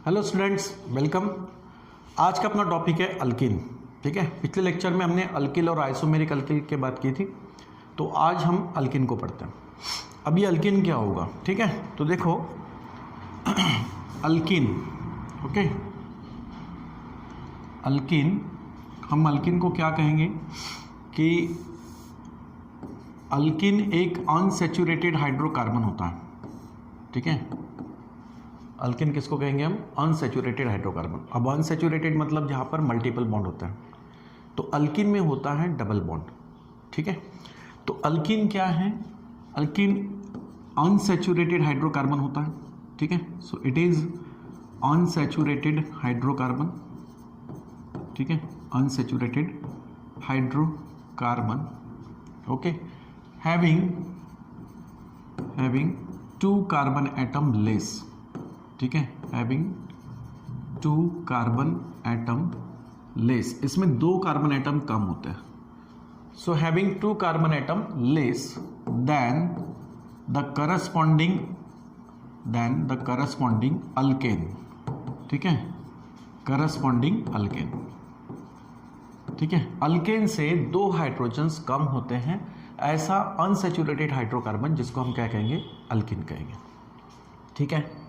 Hello students, welcome. आज का अपना टॉपिक है अल्किन। ठीक है, पिछले लेक्चर में हमने अल्किल और आइसोमेरिक अल्किल की बात की थी, तो आज हम अल्किन को पढ़ते हैं। अब ये अल्किन क्या होगा, ठीक है। तो देखो अल्किन, ओके, अल्किन, हम अल्किन को क्या कहेंगे कि अल्किन एक अनसैचुरेटेड हाइड्रोकार्बन होता है। ठीक है, अल्किन किसको कहेंगे हम? Unsaturated hydrocarbon. अब अनसैचुरेटेड मतलब जहाँ पर मल्टीपल बॉन्ड होता है, तो अल्किन में होता है डबल बॉन्ड। ठीक है, तो अल्किन क्या है? अल्किन अनसैचुरेटेड हाइड्रोकार्बन होता है। ठीक है, so it is unsaturated hydrocarbon. ठीक है, unsaturated hydrocarbon, okay, having two carbon atom less. ठीक है, having two carbon atom less, इसमें 2 कार्बन एटम कम होते हैं। So having 2 carbon atom less than the corresponding alkane. ठीक है, करस्पॉन्डिंग अल्केन। ठीक है, अल्केन से 2 हाइड्रोजन्स कम होते हैं, ऐसा अनसैचुरेटेड हाइड्रोकार्बन जिसको हम क्या कहेंगे? अल्किन कहेंगे। ठीक है,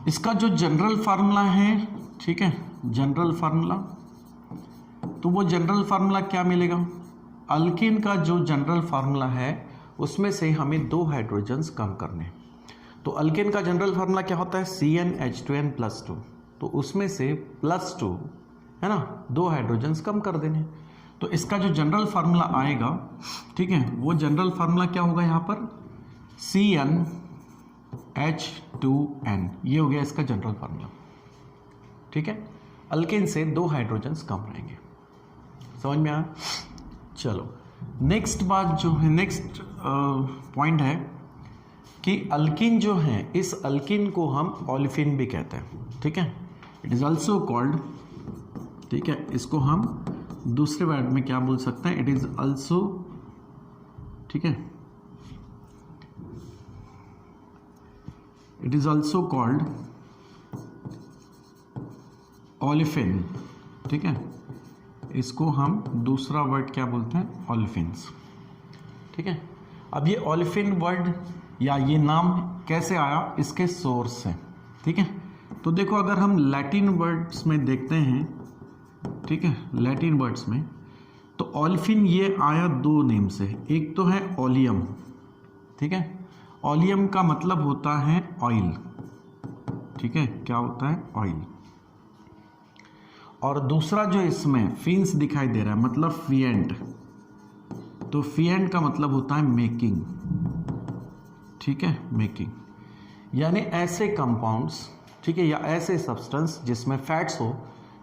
इसका जो जनरल फार्मूला है, ठीक है, जनरल फार्मूला, तो वो जनरल फार्मूला क्या मिलेगा? अल्किन का जो जनरल फार्मूला है उसमें से हमें 2 हाइड्रोजन्स कम करने हैं। तो अल्किन का जनरल फार्मूला क्या होता है? CnH2n+2, तो उसमें से +2 है ना, 2 हाइड्रोजन्स कम कर देने। तो इसका जो जनरल फार्मूला आएगा, ठीक है, वो जनरल फार्मूला क्या होगा यहाँ पर? CnH2n, ये हो गया इसका जनरल फार्मूला। ठीक है, अल्केन से 2 हाइड्रोजन्स कम रहेंगे। समझ में आया? चलो, नेक्स्ट बात जो है, नेक्स्ट पॉइंट है कि अल्किन जो है, इस अल्किन को हम ओलेफिन भी कहते हैं। ठीक है, इट इज ऑल्सो कॉल्ड, ठीक है, इसको हम दूसरे वर्ड में क्या बोल सकते हैं? इट इज ऑल्सो, ठीक है, it is also called olefin. ठीक है, इसको हम दूसरा वर्ड क्या बोलते हैं? ओलेफिन्स। ठीक है, अब ये ओलेफिन वर्ड या ये नाम कैसे आया, इसके सोर्स है। ठीक है, तो देखो, अगर हम लैटिन वर्ड्स में देखते हैं, ठीक है, लैटिन वर्ड्स में, तो ओलेफिन ये आया 2 नेम से। एक तो है ओलियम। ठीक है, ओलियम का मतलब होता है ऑयल। ठीक है, क्या होता है? ऑयल। और दूसरा जो इसमें फिन्स दिखाई दे रहा है, मतलब फिएंट, तो फिएंट का मतलब होता है मेकिंग। ठीक है, मेकिंग, यानी ऐसे कंपाउंड्स, ठीक है, या ऐसे सब्सटेंस जिसमें फैट्स हो,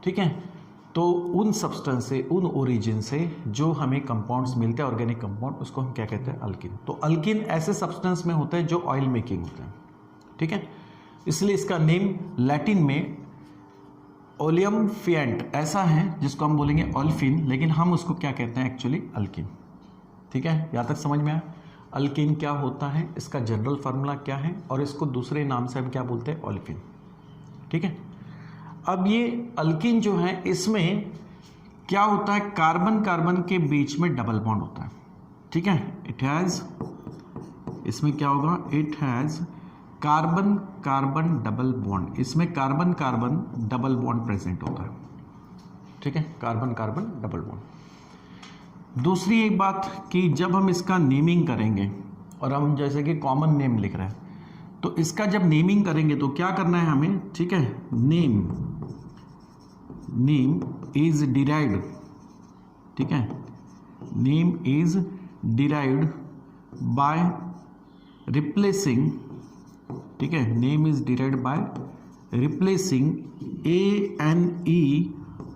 ठीक है, तो उन सब्सटेंस से, उन ओरिजिन से जो हमें कंपाउंड्स मिलते हैं, ऑर्गेनिक कंपाउंड, उसको हम क्या कहते हैं? अल्किन। तो अल्किन ऐसे सब्सटेंस में होते हैं जो ऑयल मेकिंग होते हैं। ठीक है, इसलिए इसका नेम लैटिन में ओलियम फिएंट ऐसा है जिसको हम बोलेंगे ओलेफिन, लेकिन हम उसको क्या कहते हैं? Actually alkene. ठीक है, यहाँ तक समझ में आया? अल्किन क्या होता है, इसका जनरल फार्मूला क्या है, और इसको दूसरे नाम से हम क्या बोलते हैं? ओलेफिन। ठीक है, अब ये अल्किन जो है, इसमें क्या होता है? कार्बन कार्बन के बीच में डबल बॉन्ड होता है। ठीक है, इट हैज, इसमें क्या होगा? It has carbon carbon double bond, इसमें carbon carbon double bond present होता है। ठीक है, कार्बन कार्बन डबल बॉन्ड। दूसरी एक बात कि जब हम इसका नेमिंग करेंगे, और हम जैसे कि कॉमन नेम लिख रहे हैं, तो इसका जब नेमिंग करेंगे तो क्या करना है हमें? ठीक है, नेम इज डिराइव्ड, ठीक है, name is derived by replacing, ठीक है, name is derived by replacing ANE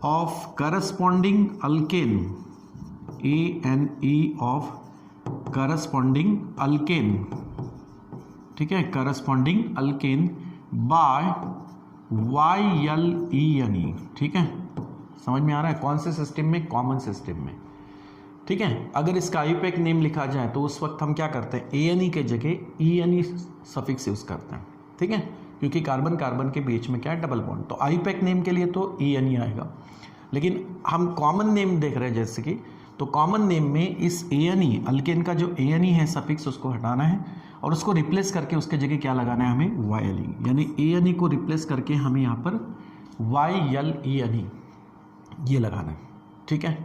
of corresponding alkane, ANE of corresponding alkane, ठीक है, करस्पॉन्डिंग अल्केन बाय YLENE। ठीक है, समझ में आ रहा है? कौन से सिस्टम में? कॉमन सिस्टम में। ठीक है, अगर इसका आईयूपैक नेम लिखा जाए तो उस वक्त हम क्या करते हैं? ANE के जगह ENE सफिक्स यूज करते हैं। ठीक है, क्योंकि कार्बन कार्बन के बीच में क्या है, डबल बॉन्ड। तो आईयूपैक नेम के लिए तो ENE आएगा, लेकिन हम कॉमन नेम देख रहे हैं जैसे कि, तो कॉमन नेम में इस ENE अल्केन का जो ENE है सफिक्स उसको हटाना है और उसको रिप्लेस करके उसके जगह क्या लगाना है हमें, YLE, यानी ENE को रिप्लेस करके हमें यहाँ पर YLENE ये लगाना है। ठीक है,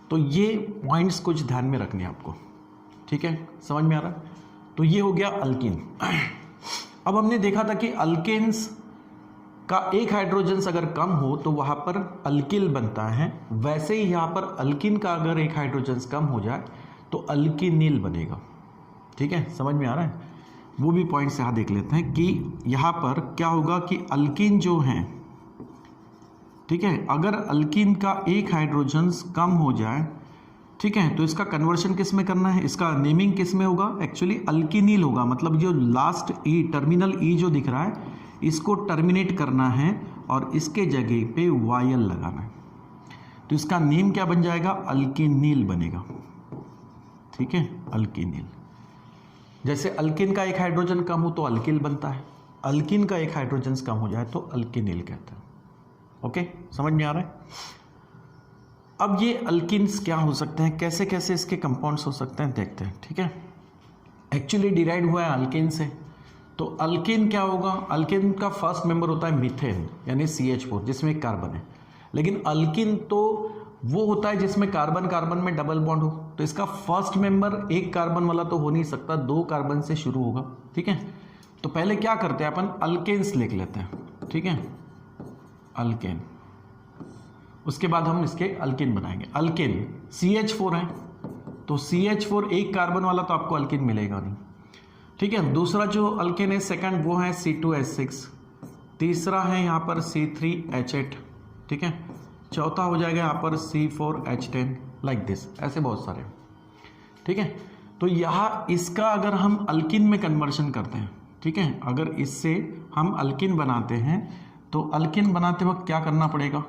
तो ये पॉइंट्स कुछ ध्यान में रखने हैं आपको। ठीक है, समझ में आ रहा है? तो ये हो गया अल्कीन। अब हमने देखा था कि अल्केन्स का एक हाइड्रोजन अगर कम हो तो वहां पर अल्किल बनता है, वैसे ही यहाँ पर अल्किन का अगर एक हाइड्रोजन कम हो जाए तो अल्किनिल बनेगा। ठीक है, समझ में आ रहा है? वो भी पॉइंट्स यहाँ देख लेते हैं कि यहाँ पर क्या होगा कि अल्किन जो है, ठीक है, अगर अल्किन का एक हाइड्रोजन कम हो जाए, ठीक है, तो इसका कन्वर्शन किस में करना है, इसका नेमिंग किस में होगा, एक्चुअली अल्किनिल होगा। मतलब जो लास्ट ई, टर्मिनल ई जो दिख रहा है इसको टर्मिनेट करना है और इसके जगह पे YL लगाना है, तो इसका नेम क्या बन जाएगा, अल्किनिल बनेगा। ठीक है, अल्किनिल। जैसे अल्किन का एक हाइड्रोजन कम हो तो अल्किल बनता है, अल्किन का एक हाइड्रोजन कम हो जाए तो अल्किनिल कहते हैं। ओके, समझ में आ रहा है? अब ये अल्किन्स क्या हो सकते हैं, कैसे कैसे इसके कंपाउंड्स हो सकते हैं, देखते हैं। ठीक है, एक्चुअली डिराइव हुआ है अल्किन से, तो अल्किन क्या होगा, अल्किन का फर्स्ट मेंबर होता है मीथेन यानी CH4 जिसमें एक कार्बन है, लेकिन अल्किन तो वो होता है जिसमें कार्बन कार्बन में डबल बॉन्ड हो, तो इसका फर्स्ट मेंबर एक कार्बन वाला तो हो नहीं सकता, 2 कार्बन से शुरू होगा। ठीक है, तो पहले क्या करते हैं अपन, अल्केन्स लिख लेते हैं। ठीक है, अल्केन, उसके बाद हम इसके अल्किन बनाएंगे। अल्किन CH4 है, तो CH4 एक कार्बन वाला तो आपको अल्किन मिलेगा नहीं। ठीक है, दूसरा जो अल्किन है सेकंड वो है C2H6, तीसरा है यहाँ पर C3H8। ठीक है, चौथा हो जाएगा यहाँ पर C4H10, लाइक दिस, ऐसे बहुत सारे। ठीक है, तो यहाँ इसका अगर हम अल्किन में कन्वर्शन करते हैं, ठीक है, अगर इससे हम अल्किन बनाते हैं तो अल्किन बनाते वक्त क्या करना पड़ेगा,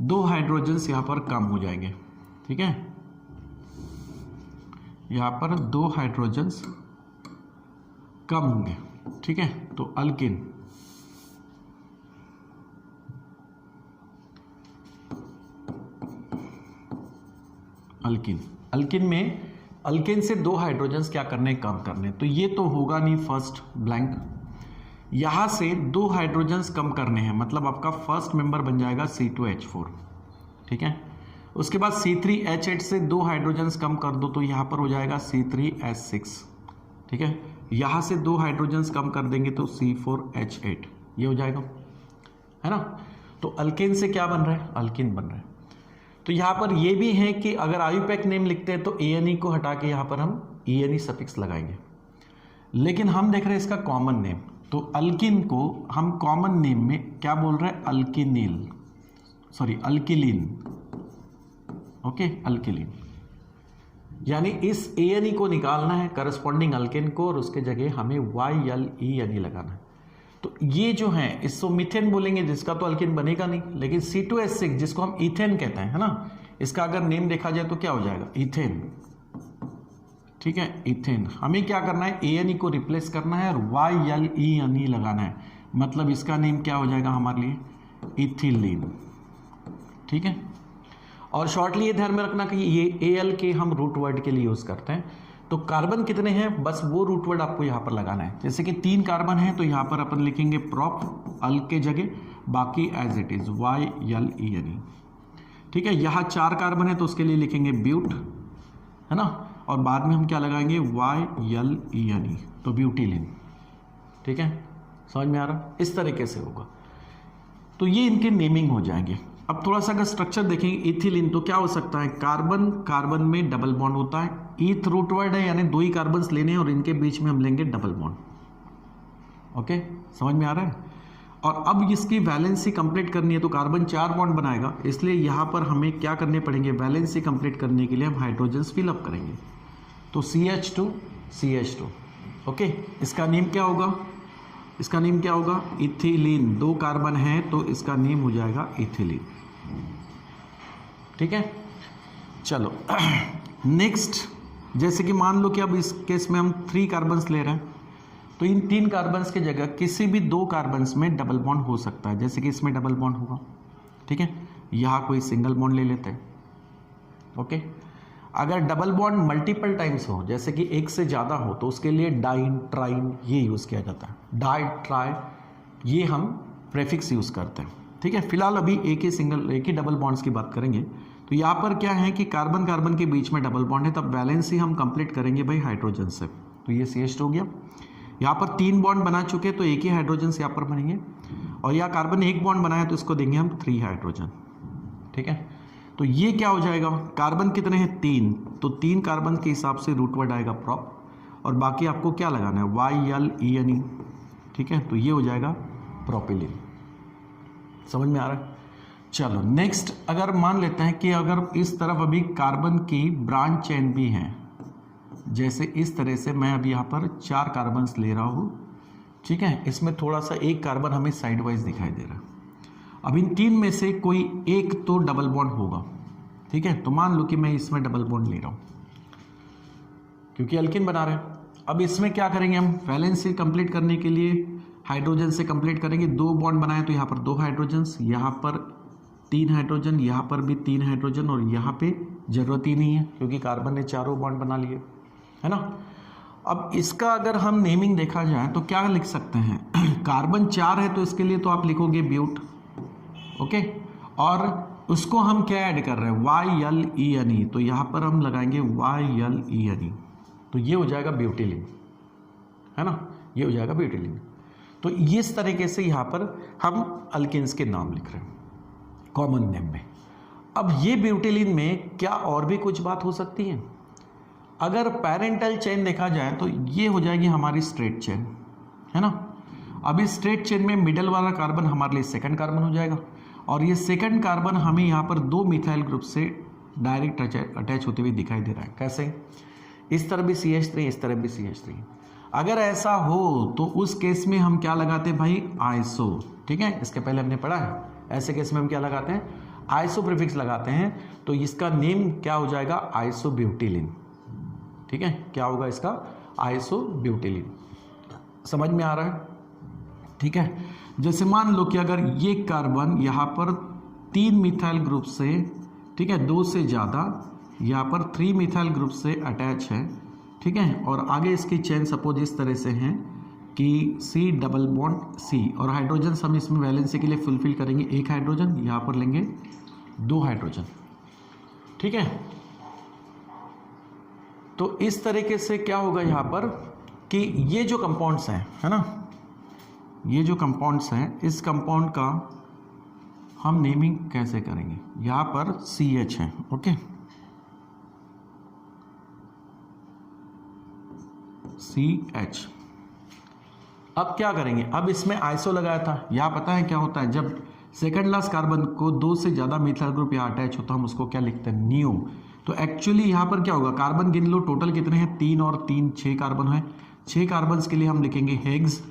2 हाइड्रोजन्स यहाँ पर कम हो जाएंगे। ठीक है, यहाँ पर 2 हाइड्रोजन्स कम होंगे। ठीक है, तो अल्किन, अल्किन, अल्किन में अल्किन से 2 हाइड्रोजन्स क्या करने, कम करने, तो ये तो होगा नहीं फर्स्ट ब्लैंक, यहां से 2 हाइड्रोजन्स कम करने हैं, मतलब आपका फर्स्ट मेंबर बन जाएगा C2H4। ठीक है, उसके बाद C3H8 से 2 हाइड्रोजन्स कम कर दो तो यहां पर हो जाएगा C3H6। ठीक है, यहां से 2 हाइड्रोजन्स कम कर देंगे तो C4H8, ये हो जाएगा, है ना। तो अल्केन से क्या बन रहा है, अल्किन बन रहा है। तो यहां पर ये भी है कि अगर आयुपैक नेम लिखते हैं तो ENE को हटा के यहां पर हम ENE सफिक्स लगाएंगे, लेकिन हम देख रहे हैं इसका कॉमन नेम, तो अल्किन को हम कॉमन नेम में क्या बोल रहे हैं, अल्किनिल, सॉरी अल्किलिन। ओके, अल्किलिन, यानी इस ENE को निकालना है करस्पॉन्डिंग अल्किन को और उसके जगह हमें YLENE लगाना है। तो ये जो है इसको मीथेन बोलेंगे, जिसका तो अल्किन बनेगा नहीं, लेकिन C2H6 जिसको हम इथेन कहते हैं, है ना, इसका अगर नेम देखा जाए तो क्या हो जाएगा, इथेन। ठीक है, इथेन, हमें क्या करना है, ENE को रिप्लेस करना है और YLENE लगाना है, मतलब इसका नेम क्या हो जाएगा हमारे लिए, इथिलीन। ठीक है, और शॉर्टली ये ध्यान में रखना कि ये AL के हम रूट वर्ड के लिए यूज़ करते हैं, तो कार्बन कितने हैं बस वो रूट वर्ड आपको यहाँ पर लगाना है। जैसे कि 3 कार्बन है तो यहाँ पर अपन लिखेंगे प्रॉप, अल के जगह, बाकी एज इट इज़ YLENE। ठीक है, यहाँ 4 कार्बन है तो उसके लिए लिखेंगे ब्यूट, है ना, और बाद में हम क्या लगाएंगे YLENE, तो ब्यूटिलिन। ठीक है, समझ में आ रहा, इस तरीके से होगा। तो ये इनके नेमिंग हो जाएंगे। अब थोड़ा सा अगर स्ट्रक्चर देखेंगे, इथिलीन तो क्या हो सकता है, कार्बन कार्बन में डबल बॉन्ड होता है, ईथ रूट वर्ड है यानी 2 ही कार्बन्स लेने हैं और इनके बीच में हम लेंगे डबल बॉन्ड। ओके, समझ में आ रहा है। और अब इसकी वैलेंसी कंप्लीट करनी है तो कार्बन 4 बॉन्ड बनाएगा, इसलिए यहाँ पर हमें क्या करने पड़ेंगे, वैलेंसी कंप्लीट करने के लिए हम हाइड्रोजन्स फिलअप करेंगे, तो CH2 CH2। ओके, इसका नेम क्या होगा, इसका नेम क्या होगा, इथिलीन। 2 कार्बन है तो इसका नेम हो जाएगा इथिलीन। ठीक है, चलो नेक्स्ट, जैसे कि मान लो कि अब इस केस में हम 3 कार्बन्स ले रहे हैं, तो इन 3 कार्बन्स की जगह किसी भी 2 कार्बन्स में डबल बॉन्ड हो सकता है, जैसे कि इसमें डबल बॉन्ड होगा, ठीक है। यहाँ कोई सिंगल बॉन्ड ले लेते हैं, ओके। अगर डबल बॉन्ड मल्टीपल टाइम्स हो, जैसे कि एक से ज़्यादा हो, तो उसके लिए डाइन, ट्राइन ये यूज़ किया जाता है। डाई, ट्राई ये हम प्रेफिक्स यूज़ करते हैं, ठीक है। फिलहाल अभी एक ही डबल बॉन्ड्स की बात करेंगे। तो यहाँ पर क्या है कि कार्बन कार्बन के बीच में डबल बॉन्ड है, तब वैलेंसी हम कंप्लीट करेंगे भाई हाइड्रोजन से। तो ये CH2 हो गया। यहाँ पर 3 बॉन्ड बना चुके, तो एक ही हाइड्रोजन से यहाँ पर बनेंगे, और यहाँ कार्बन 1 बॉन्ड बनाया तो इसको देंगे हम 3 हाइड्रोजन, ठीक है। तो ये क्या हो जाएगा, कार्बन कितने हैं 3, तो 3 कार्बन के हिसाब से रूट वर्ड आएगा प्रॉप, और बाकी आपको क्या लगाना है YLENE, ठीक है। तो ये हो जाएगा प्रोपिलीन। समझ में आ रहा है। चलो नेक्स्ट, अगर मान लेते हैं कि अगर इस तरफ अभी कार्बन की ब्रांच चेन भी है, जैसे इस तरह से मैं अभी यहाँ पर 4 कार्बन्स ले रहा हूँ, ठीक है। इसमें थोड़ा सा एक कार्बन हमें साइड वाइज दिखाई दे रहा है। अब इन 3 में से कोई एक तो डबल बॉन्ड होगा, ठीक है। तो मान लो कि मैं इसमें डबल बॉन्ड ले रहा हूँ, क्योंकि अल्किन बना रहे हैं। अब इसमें क्या करेंगे हम, वैलेंसी कंप्लीट करने के लिए हाइड्रोजन से कंप्लीट करेंगे। 2 बॉन्ड बनाए तो यहाँ पर 2 हाइड्रोजन्स, यहाँ पर 3 हाइड्रोजन, यहाँ पर भी 3 हाइड्रोजन, और यहाँ पे जरूरत ही नहीं है क्योंकि कार्बन ने 4 बॉन्ड बना लिए, है ना। अब इसका अगर हम नेमिंग देखा जाए तो क्या लिख सकते हैं, कार्बन 4 है तो इसके लिए तो आप लिखोगे ब्यूट, ओके। और उसको हम क्या ऐड कर रहे हैं YLENE, तो यहाँ पर हम लगाएंगे YLENE, तो ये हो जाएगा ब्यूटिलिन, है ना, ये हो जाएगा ब्यूटिलिन। तो इस तरीके से यहाँ पर हम अल्किन्स के नाम लिख रहे हैं कॉमन नेम में। अब ये ब्यूटिलिन में क्या और भी कुछ बात हो सकती है, अगर पैरेंटल चेन देखा जाए तो ये हो जाएगी हमारी स्ट्रेट चेन, है ना। अब इस स्ट्रेट चेन में मिडल वाला कार्बन हमारे लिए सेकंड कार्बन हो जाएगा, और ये सेकंड कार्बन हमें यहाँ पर 2 मिथाइल ग्रुप से डायरेक्ट अटैच होते हुए दिखाई दे रहा है। कैसे, इस तरफ भी CH3, इस तरफ भी CH3। अगर ऐसा हो तो उस केस में हम क्या लगाते हैं भाई, आइसो, ठीक है। इसके पहले हमने पढ़ा है, ऐसे केस में हम क्या लगाते हैं, आइसो प्रीफिक्स लगाते हैं। तो इसका नेम क्या हो जाएगा, आइसोब्यूटिलिन, ठीक है। क्या होगा इसका, आइसोब्यूटिलिन। समझ में आ रहा है, ठीक है। जैसे मान लो कि अगर ये कार्बन यहाँ पर 3 मिथाइल ग्रुप से, ठीक है, 2 से ज़्यादा, यहाँ पर 3 मिथाइल ग्रुप से अटैच है, ठीक है। और आगे इसकी चेन सपोज इस तरह से है कि C डबल बॉन्ड C, और हाइड्रोजन हम इसमें वैलेंसी के लिए फुलफिल करेंगे 1 हाइड्रोजन, यहाँ पर लेंगे 2 हाइड्रोजन, ठीक है। तो इस तरीके से क्या होगा यहाँ पर कि ये जो कंपाउंड्स हैं, है ना, ये जो कंपाउंड्स हैं, इस कंपाउंड का हम नेमिंग कैसे करेंगे, यहाँ पर CH है, ओके, CH। अब क्या करेंगे, अब इसमें आइसो लगाया था, यहाँ पता है क्या होता है, जब सेकंड लास्ट कार्बन को 2 से ज़्यादा मिथाइल ग्रुप यहाँ अटैच होता है, हम उसको क्या लिखते हैं, नियो। तो एक्चुअली यहाँ पर क्या होगा, कार्बन गिन लो टोटल कितने हैं, 3 और 3 6 कार्बन है। 6 कार्बन के लिए हम लिखेंगे हेक्स,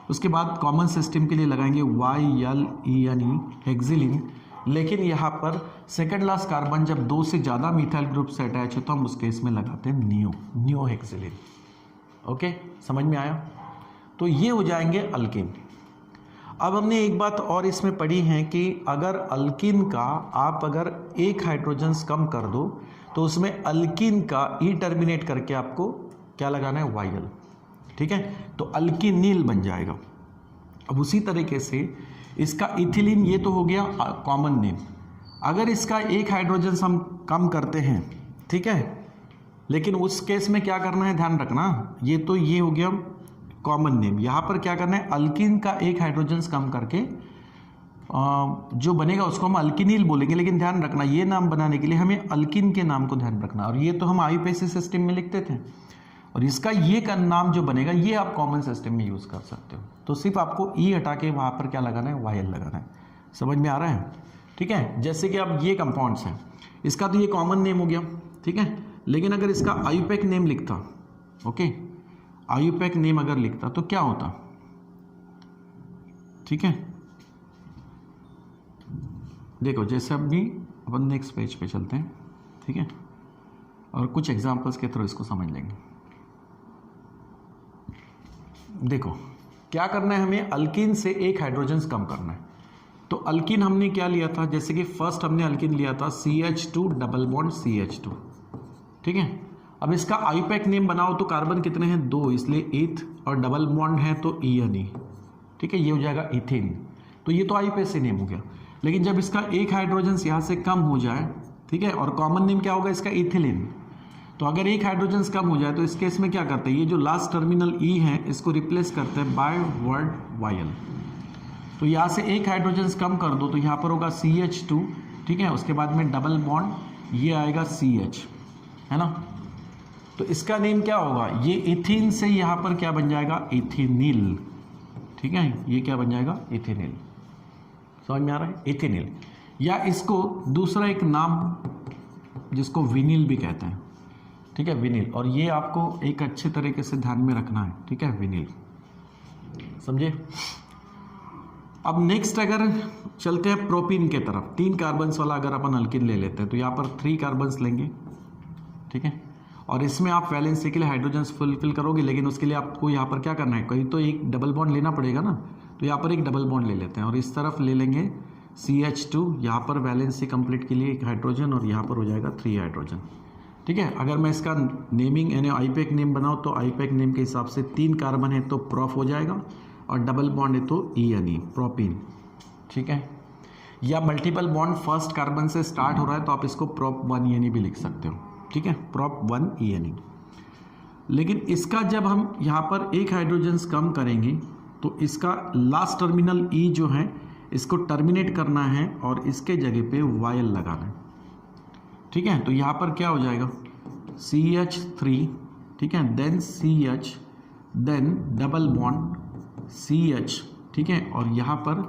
उसके बाद कॉमन सिस्टम के लिए लगाएंगे YLENE, हेक्सिलिन। लेकिन यहाँ पर सेकंड लास्ट कार्बन जब 2 से ज़्यादा मिथाइल ग्रुप से अटैच हो तो हम उस केस में लगाते हैं नियो हेक्सिलिन, ओके। समझ में आया। तो ये हो जाएंगे अल्किन। अब हमने एक बात और इसमें पढ़ी है कि अगर अल्किन का आप अगर 1 हाइड्रोजन कम कर दो तो उसमें अल्किन का ई टर्मिनेट करके आपको क्या लगाना है, YL, ठीक है। तो अल्किनिल बन जाएगा। अब उसी तरीके से इसका इथिलीन, ये तो हो गया कॉमन नेम। अगर इसका 1 हाइड्रोजन हम कम करते हैं, ठीक है, लेकिन उस केस में क्या करना है, ध्यान रखना, ये तो ये हो गया कॉमन नेम। यहाँ पर क्या करना है, अल्किन का 1 हाइड्रोजन कम करके जो बनेगा उसको हम अल्किनिल बोलेंगे। लेकिन ध्यान रखना, ये नाम बनाने के लिए हमें अल्किन के नाम को ध्यान रखना, और ये तो हम आईयूपीएसी सिस्टम में लिखते थे, और इसका ये का नाम जो बनेगा ये आप कॉमन सिस्टम में यूज़ कर सकते हो। तो सिर्फ आपको ई हटा के वहाँ पर क्या लगाना है, YL लगाना है। समझ में आ रहा है, ठीक है। जैसे कि अब ये कंपाउंड्स हैं, इसका तो ये कॉमन नेम हो गया, ठीक है। लेकिन अगर इसका आईयूपैक नेम लिखता, ओके, आईयूपैक नेम अगर लिखता तो क्या होता, ठीक है। देखो जैसे अभी अपन नेक्स्ट पेज पे चलते हैं, ठीक है, और कुछ एग्जांपल्स के थ्रू इसको समझ लेंगे। देखो क्या करना है, हमें अल्कीन से एक हाइड्रोजन कम करना है। तो अल्कीन हमने क्या लिया था, जैसे कि फर्स्ट हमने अल्कीन लिया था CH2 डबल बॉन्ड CH2, ठीक है। अब इसका आईपैक नेम बनाओ तो कार्बन कितने हैं, 2, इसलिए एथ, और डबल बॉन्ड है तो ENE, ठीक है, ये हो जाएगा इथेन। तो ये तो आईपैक से नेम हो गया। लेकिन जब इसका एक हाइड्रोजन यहाँ से कम हो जाए, ठीक है, और कॉमन नेम क्या होगा इसका, इथिलीन। तो अगर एक हाइड्रोजन कम हो जाए तो इस केस में क्या करते हैं, ये जो लास्ट टर्मिनल E है इसको रिप्लेस करते हैं बाय वर्ड YL। तो यहाँ से एक हाइड्रोजन कम कर दो तो यहाँ पर होगा CH2, ठीक है, उसके बाद में डबल बॉन्ड ये आएगा CH, है ना। तो इसका नेम क्या होगा, ये इथीन से यहाँ पर क्या बन जाएगा, इथेनिल, ठीक है, ये क्या बन जाएगा, इथेनिल। समझ में आ रहा है, इथेनिल। या इसको दूसरा एक नाम जिसको विनिल भी कहते हैं, ठीक है, विनिल। और ये आपको एक अच्छे तरीके से ध्यान में रखना है, ठीक है, विनिल, समझे। अब नेक्स्ट अगर चलते हैं प्रोपीन के तरफ, 3 कार्बन्स वाला अगर अपन अल्कीन ले लेते हैं तो यहाँ पर 3 कार्बन्स लेंगे, ठीक है, और इसमें आप वैलेंसी के लिए हाइड्रोजन फुलफिल करोगे, लेकिन उसके लिए आपको यहाँ पर क्या करना है, कहीं तो एक डबल बॉन्ड लेना पड़ेगा ना। तो यहाँ पर एक डबल बॉन्ड ले लेते हैं और इस तरफ ले लेंगे CH2, यहाँ पर वैलेंसी कंप्लीट के लिए एक हाइड्रोजन, और यहाँ पर हो जाएगा 3 हाइड्रोजन, ठीक है। अगर मैं इसका नेमिंग यानी आईपैक नेम बनाऊँ तो आईपैक नेम के हिसाब से 3 कार्बन है तो प्रोफ हो जाएगा, और डबल बॉन्ड है तो ENE, प्रोपीन, ठीक है। या मल्टीपल बॉन्ड फर्स्ट कार्बन से स्टार्ट हो रहा है तो आप इसको प्रोप 1 ENE भी लिख सकते हो, ठीक है, प्रोप 1 ENE। लेकिन इसका जब हम यहाँ पर एक हाइड्रोजन कम करेंगे तो इसका लास्ट टर्मिनल E जो है इसको टर्मिनेट करना है और इसके जगह पे YL लगाना है, ठीक है। तो यहाँ पर क्या हो जाएगा, CH3, ठीक है, then CH, then double bond CH, ठीक है, और यहाँ पर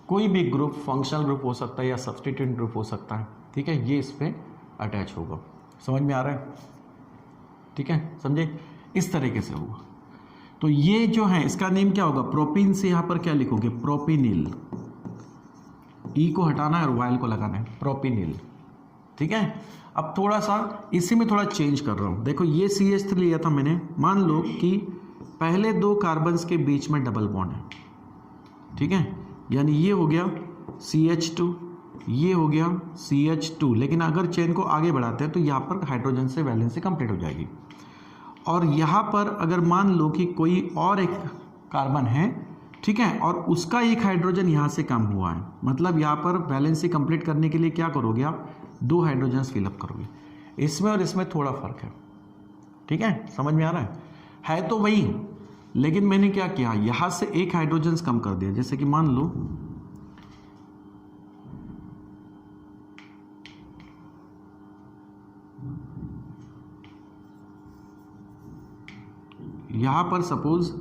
कोई भी ग्रुप फंक्शनल ग्रुप हो सकता है या सब्स्टिट्यूएंट ग्रुप हो सकता है, ठीक है, ये इस पर अटैच होगा। समझ में आ रहा है, ठीक है, समझे, इस तरीके से होगा। तो ये जो है इसका नेम क्या होगा, प्रोपीन से यहाँ पर क्या लिखोगे, प्रोपिनिल, E को हटाना है और YL को लगाना है, प्रोपिनिल, ठीक है। अब थोड़ा सा इसी में थोड़ा चेंज कर रहा हूँ। देखो ये CH3 लिया था मैंने, मान लो कि पहले 2 कार्बन्स के बीच में डबल बॉन्ड है, ठीक है, यानी ये हो गया CH2, ये हो गया CH2। लेकिन अगर चेन को आगे बढ़ाते हैं तो यहाँ पर हाइड्रोजन से वैलेंसी कंप्लीट हो जाएगी। और यहाँ पर अगर मान लो कि कोई और एक कार्बन है, ठीक है, और उसका एक हाइड्रोजन यहाँ से कम हुआ है, मतलब यहाँ पर वैलेंसी कंप्लीट करने के लिए क्या करोगे आप, 2 हाइड्रोजन फिलअप करोगे। इसमें और इसमें थोड़ा फर्क है, ठीक है, समझ में आ रहा है तो वही, लेकिन मैंने क्या किया, यहाँ से एक हाइड्रोजन कम कर दिया। जैसे कि मान लो यहाँ पर सपोज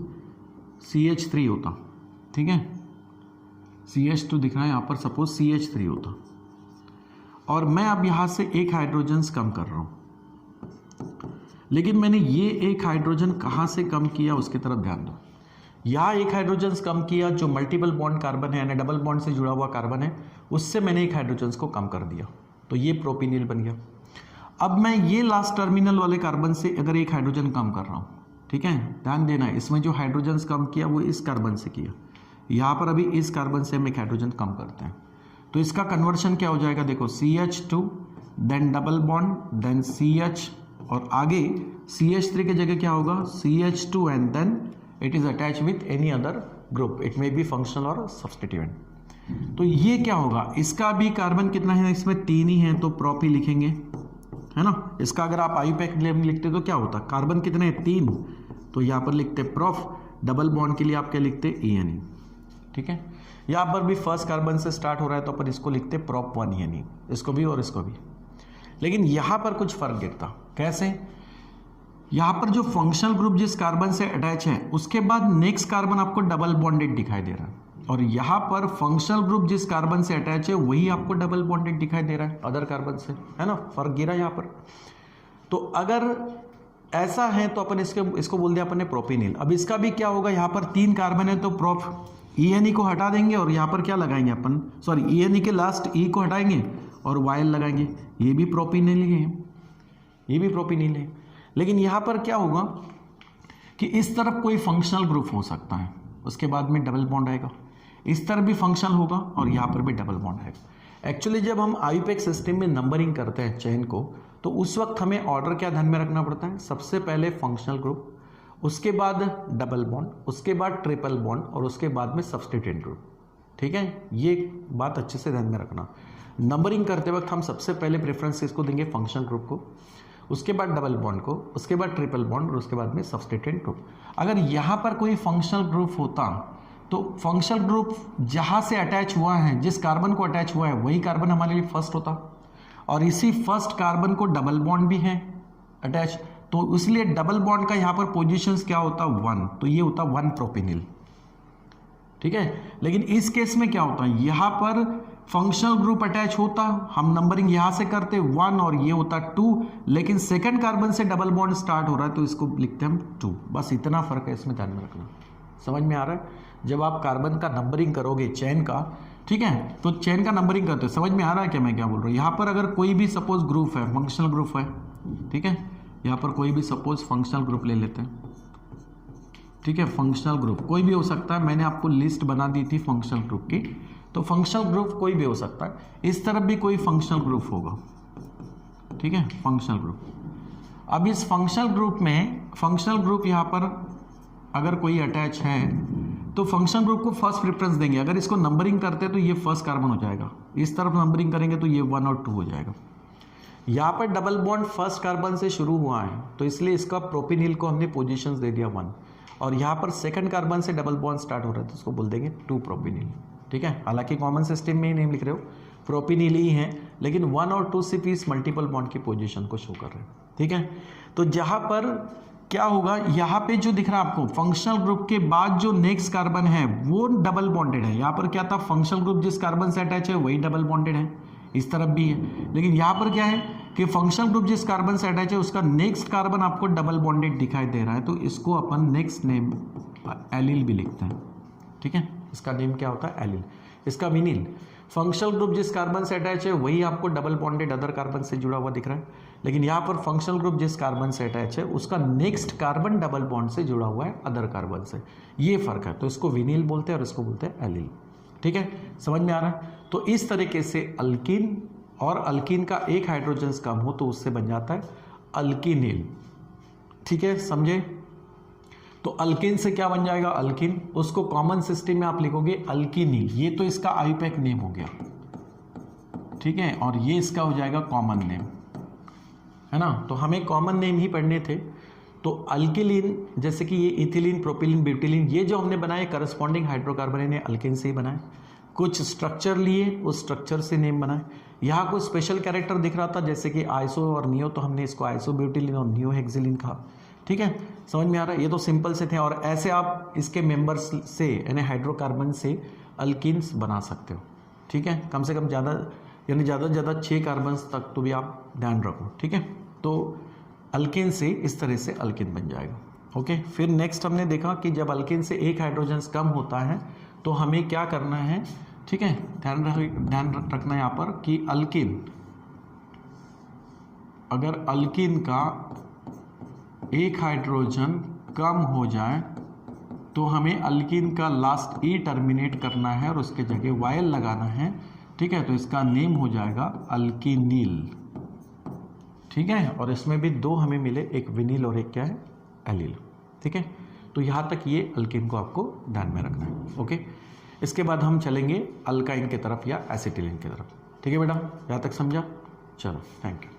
CH3 होता, ठीक है, CH2 दिख रहा है, यहाँ पर सपोज CH3 होता, और मैं अब यहाँ से एक हाइड्रोजन कम कर रहा हूँ। लेकिन मैंने ये एक हाइड्रोजन कहाँ से कम किया उसकी तरफ ध्यान दो। यहाँ एक हाइड्रोजन कम किया जो मल्टीपल बॉन्ड कार्बन है यानी डबल बॉन्ड से जुड़ा हुआ कार्बन है, उससे मैंने एक हाइड्रोजन को कम कर दिया, तो ये प्रोपिनिल बन गया। अब मैं ये लास्ट टर्मिनल वाले कार्बन से अगर एक हाइड्रोजन कम कर रहा हूँ, ठीक है, ध्यान देना है, इसमें जो हाइड्रोजन कम किया वो इस कार्बन से किया, यहाँ पर अभी इस कार्बन से हम एक हाइड्रोजन कम करते हैं, तो इसका कन्वर्शन क्या हो जाएगा, देखो CH2 then double bond then CH, और आगे CH3 की जगह क्या होगा, CH2 and then it is attach with any other group, it may be functional और सब्स्टिट्यूएंट। तो ये क्या होगा, इसका भी कार्बन कितना है, इसमें 3 ही है तो प्रोप ही लिखेंगे, है ना। इसका अगर आप आईपैक लिखते तो क्या होता, कार्बन कितने हैं 3, तो यहाँ पर लिखते प्रोफ, डबल बॉन्ड के लिए आप क्या लिखते ENE, ठीक है। यहाँ पर भी फर्स्ट कार्बन से स्टार्ट हो रहा है तो अपन इसको लिखते प्रोप 1 ENE, इसको भी और इसको भी। लेकिन यहाँ पर कुछ फर्क गिरता, कैसे, यहाँ पर जो फंक्शनल ग्रुप जिस कार्बन से अटैच है उसके बाद नेक्स्ट कार्बन आपको डबल बॉन्डेड दिखाई दे रहा है, और यहाँ पर फंक्शनल ग्रुप जिस कार्बन से अटैच है वही आपको डबल बॉन्डेड दिखाई दे रहा है अदर कार्बन से, है ना, फर्क गिरा यहाँ पर। तो अगर ऐसा है तो अपन इसको बोल दिया अपन ने प्रोपिनिल। अब इसका भी क्या होगा, यहाँ पर 3 कार्बन है तो प्रोप ENE को हटा देंगे और यहाँ पर क्या लगाएंगे अपन, सॉरी ENE के लास्ट E को हटाएंगे और YL लगाएंगे, ये भी प्रोपिनिल है, ये भी प्रोपिनिल है। लेकिन यहाँ पर क्या होगा, कि इस तरफ कोई फंक्शनल ग्रुप हो सकता है, उसके बाद में डबल बॉन्ड आएगा, इस तरफ भी फंक्शनल होगा और यहाँ पर भी डबल बॉन्ड आएगा। एक्चुअली जब हम आईयूपैक सिस्टम में नंबरिंग करते हैं चेन को, तो उस वक्त हमें ऑर्डर क्या ध्यान में रखना पड़ता है, सबसे पहले फंक्शनल ग्रुप, उसके बाद डबल बॉन्ड, उसके बाद ट्रिपल बॉन्ड और उसके बाद में सब्स्टिट्यूएंट ग्रुप। ठीक है, ये बात अच्छे से ध्यान में रखना। नंबरिंग करते वक्त हम सबसे पहले प्रेफरेंस किसको देंगे, फंक्शनल ग्रुप को, उसके बाद डबल बॉन्ड को, उसके बाद ट्रिपल बॉन्ड और उसके बाद में सब्स्टिट्यूएंट ग्रुप। अगर यहाँ पर कोई फंक्शनल ग्रुप होता तो फंक्शनल ग्रुप जहाँ से अटैच हुआ है, जिस कार्बन को अटैच हुआ है वही कार्बन हमारे लिए फर्स्ट होता, और इसी फर्स्ट कार्बन को डबल बॉन्ड भी है अटैच, तो इसलिए डबल बॉन्ड का यहाँ पर पोजीशंस क्या होता, 1, तो ये होता 1 प्रोपिनिल। ठीक है, लेकिन इस केस में क्या होता है, यहाँ पर फंक्शनल ग्रुप अटैच होता, हम नंबरिंग यहाँ से करते 1 और ये होता 2, लेकिन सेकंड कार्बन से डबल बॉन्ड स्टार्ट हो रहा है तो इसको लिखते हैं हम 2। बस इतना फर्क है, इसमें ध्यान में रखना। समझ में आ रहा है? जब आप कार्बन का नंबरिंग करोगे चेन का, ठीक है, तो चेन का नंबरिंग करते हो, समझ में आ रहा है क्या मैं क्या बोल रहा हूँ। यहाँ पर अगर कोई भी सपोज ग्रुप है, फंक्शनल ग्रुप है, ठीक है, यहाँ पर कोई भी सपोज फंक्शनल ग्रुप ले लेते हैं, ठीक है, फंक्शनल ग्रुप कोई भी हो सकता है, मैंने आपको लिस्ट बना दी थी फंक्शनल ग्रुप की, तो फंक्शनल ग्रुप कोई भी हो सकता है। इस तरफ भी कोई फंक्शनल ग्रुप होगा, ठीक है, फंक्शनल ग्रुप। अब इस फंक्शनल ग्रुप में फंक्शनल ग्रुप यहाँ पर अगर कोई अटैच है तो फंक्शनल ग्रुप को फर्स्ट प्रेफरेंस देंगे। अगर इसको नंबरिंग करते हैं तो ये फर्स्ट कार्बन हो जाएगा, इस तरफ नंबरिंग करेंगे तो ये 1 और 2 हो जाएगा। यहाँ पर डबल बॉन्ड फर्स्ट कार्बन से शुरू हुआ है तो इसलिए इसका प्रोपिनिल को हमने पोजीशंस दे दिया 1, और यहाँ पर सेकंड कार्बन से डबल बॉन्ड स्टार्ट हो रहा है तो उसको बोल देंगे 2 प्रोपिनिल। ठीक है, हालांकि कॉमन सिस्टम में ही नेम लिख रहे हो, प्रोपिनिल ही है, लेकिन 1 और 2 से भी इस मल्टीपल बॉन्ड की पोजीशन को शो कर रहे हैं। ठीक है, तो जहाँ पर क्या होगा, यहाँ पे जो दिख रहा है आपको फंक्शनल ग्रुप के बाद जो नेक्स्ट कार्बन है वो डबल बॉन्डेड है। यहाँ पर क्या था, फंक्शनल ग्रुप जिस कार्बन से अटैच है वही डबल बॉन्डेड है, इस तरफ भी है, लेकिन यहाँ पर क्या है कि फंक्शनल ग्रुप जिस कार्बन से अटैच है उसका नेक्स्ट कार्बन आपको डबल बॉन्डेड दिखाई दे रहा है, तो इसको अपन नेक्स्ट नेम एलिल भी लिखते हैं। ठीक है, इसका नेम क्या होता है, एलिल। इसका विनिल, फंक्शनल ग्रुप जिस कार्बन से अटैच है वही आपको डबल बॉन्डेड अदर कार्बन से जुड़ा हुआ दिख रहा है, लेकिन यहाँ पर फंक्शनल ग्रुप जिस कार्बन से अटैच है उसका नेक्स्ट कार्बन डबल बॉन्ड से जुड़ा हुआ है अदर कार्बन से, ये फर्क है, तो इसको विनिल बोलते हैं और इसको बोलते हैं एलिल। ठीक है, समझ में आ रहा है? तो इस तरीके से अल्कीन, और अल्कीन का एक हाइड्रोजन कम हो तो उससे बन जाता है अल्कीनिल। ठीक है, समझे? तो अल्कीन से क्या बन जाएगा, अल्कीन, उसको कॉमन सिस्टम में आप लिखोगे अल्कीनिल, ये तो इसका आईयूपैक नेम हो गया। ठीक है, और ये इसका हो जाएगा कॉमन नेम, है ना। तो हमें कॉमन नेम ही पढ़ने थे, तो अल्किलीन, जैसे कि ये इथिलीन, प्रोपिलीन, ब्यूटिलीन, ये जो हमने बनाए करस्पॉन्डिंग हाइड्रोकार्बन ने अल्कीन से ही बनाए। कुछ स्ट्रक्चर लिए, उस स्ट्रक्चर से नेम बनाए। यहाँ कुछ स्पेशल कैरेक्टर दिख रहा था जैसे कि आइसो और नियो, तो हमने इसको आइसो ब्यूटिलीन और नियो हेक्सिलीन कहा। ठीक है, समझ में आ रहा है? ये तो सिंपल से थे, और ऐसे आप इसके मेंबर्स से यानी हाइड्रोकार्बन से अल्कीन्स बना सकते हो। ठीक है, कम से कम ज़्यादा यानी ज़्यादा से ज़्यादा 6 कार्बन्स तक तो भी आप ध्यान रखो। ठीक है, तो अल्कीन से इस तरह से अल्कीन बन जाएगा। ओके, फिर नेक्स्ट हमने देखा कि जब अल्कीन से एक हाइड्रोजन कम होता है तो हमें क्या करना है। ठीक है, ध्यान रखना यहाँ पर कि अल्कीन, अगर अल्कीन का एक हाइड्रोजन कम हो जाए तो हमें अल्कीन का लास्ट ई टर्मिनेट करना है और उसके जगह वायल लगाना है। ठीक है, तो इसका नेम हो जाएगा अल्कीनिल। ठीक है, और इसमें भी 2 हमें मिले, एक विनिल और एक क्या है, एलिल। ठीक है, तो यहाँ तक ये अल्कीन को आपको ध्यान में रखना है। ओके, इसके बाद हम चलेंगे अल्काइन की तरफ या एसिटिलीन की तरफ। ठीक है बेटा, यहाँ तक समझा? चलो, थैंक यू।